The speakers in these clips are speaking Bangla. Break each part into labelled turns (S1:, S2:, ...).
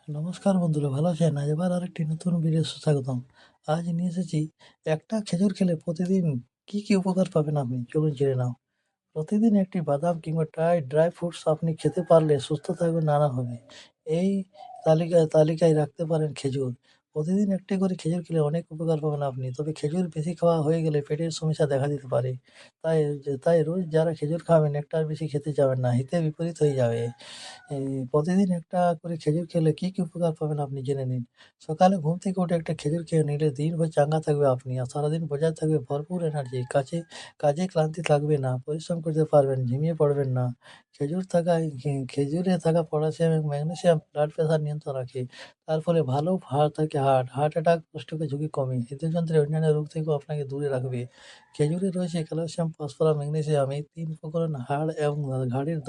S1: নমস্কার বন্ধুরা, ভালো আছেন? এবার আরেকটি নতুন ভিডিও স্বাগতম। আজ নিয়ে এসেছি একটা খেজুর খেলে প্রতিদিন কি উপকার পাবেন আপনি, চলুন জেনে নাও। প্রতিদিন একটি বাদাম কিংবা ড্রাই ফ্রুটস আপনি খেতে পারলে সুস্থ থাকবেন নানাভাবে। এই তালিকায় রাখতে পারেন খেজুর। প্রতিদিন একটি করে খেজুর খেলে অনেক উপকার পাবেন আপনি। তবে খেজুর বেশি খাওয়া হয়ে গেলে পেটের সমস্যা দেখা দিতে পারে। তাই রোজ যারা খেজুর খাবেন একটার বেশি খেতে যাবেন না, হিতে বিপরীত হয়ে যাবে। এই প্রতিদিন একটা করে খেজুর খেলে কি উপকার পাবেন আপনি জেনে নিন। সকালে ঘুম থেকে উঠে একটা খেজুর খেয়ে নিলে দিনভর চাঙ্গা থাকবে আপনি। আর সারাদিন বজায় থাকবে ভরপুর এনার্জি। কাজে ক্লান্তি থাকবে না, পরিশ্রম করতে পারবেন, ঝিমিয়ে পড়বেন না। খেজুরে থাকা পটাশিয়াম এবং ম্যাগনেসিয়াম ব্লাড প্রেশার নিয়ন্ত্রণ রাখে। তার ফলে ভালো থাকে হার্ট অ্যাটাক, কোষ্ঠকাঠিন্যের ঝুঁকি কমে। হৃদযন্ত্রের অন্যান্য রোগ থেকেও আপনাকে দূরে রাখবে। খেজুরে রয়েছে ক্যালসিয়াম, ফসফরাস, ম্যাগনেসিয়াম। এই ৩ উপকরণ হাড় এবং ঘাড়ের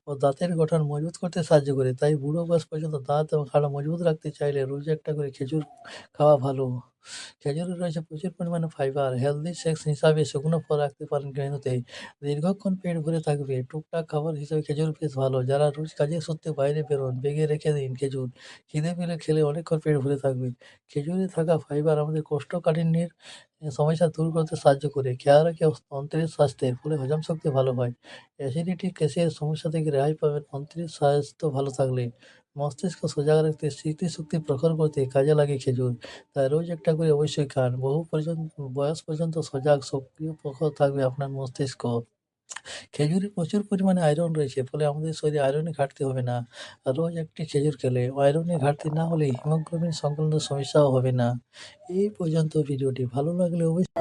S1: ও দাঁতের গঠন মজবুত করতে সাহায্য করে। তাই বুড়ো বয়স পর্যন্ত দাঁত এবং হাড় মজবুত রাখতে চাইলে রোজ একটা করে খেজুর খাওয়া ভালো। খেজুরে রয়েছে প্রচুর পরিমাণে ফাইবার। হেলদি স্ন্যাক্স হিসাবে শুকনো ফল রাখতে পারেন মেনুতে। দীর্ঘক্ষণ পেট ভরে থাকবে। টুকটাক খাবার হিসেবে খেজুর বেশ ভালো। যারা রোজ কাজের সূত্রে বাইরে বেরোন, ব্যাগে রেখে দিন খেজুর। খিদে পেলে খেলে অনেকক্ষণ পেট ভরে থাকবে। খেজুরে থাকা ফাইবার আমাদের কোষ্ঠকাঠিন্যের সমস্যা দূর করতে সাহায্য করে। খেয়াল রাখে অন্ত্রের স্বাস্থ্যের ফলে হজম শক্তি ভালো হয়। অ্যাসিডিটি, গ্যাসের সমস্যা থেকে রেহাই পাবেন অন্ত্রের স্বাস্থ্য ভালো থাকলে। মস্তিষ্ক সজাগ রাখতে, স্মৃতিশক্তি প্রখর করতে কাজে লাগে খেজুর। তাই রোজ একটা করে অবশ্যই খান। বয়স পর্যন্ত সজাগ, সক্রিয়, প্রখর থাকবে আপনার মস্তিষ্ক। খেজুরে প্রচুর পরিমাণে আয়রন রয়েছে, ফলে আমাদের শরীরে আয়রনের ঘাটতি হবে না। আর রোজ একটি খেজুর খেলে আয়রনের ঘাটতি না হলে হিমোগ্লোবিন সংক্রান্ত সমস্যাও হবে না। এই পর্যন্ত ভিডিওটি ভালো লাগলে অবশ্যই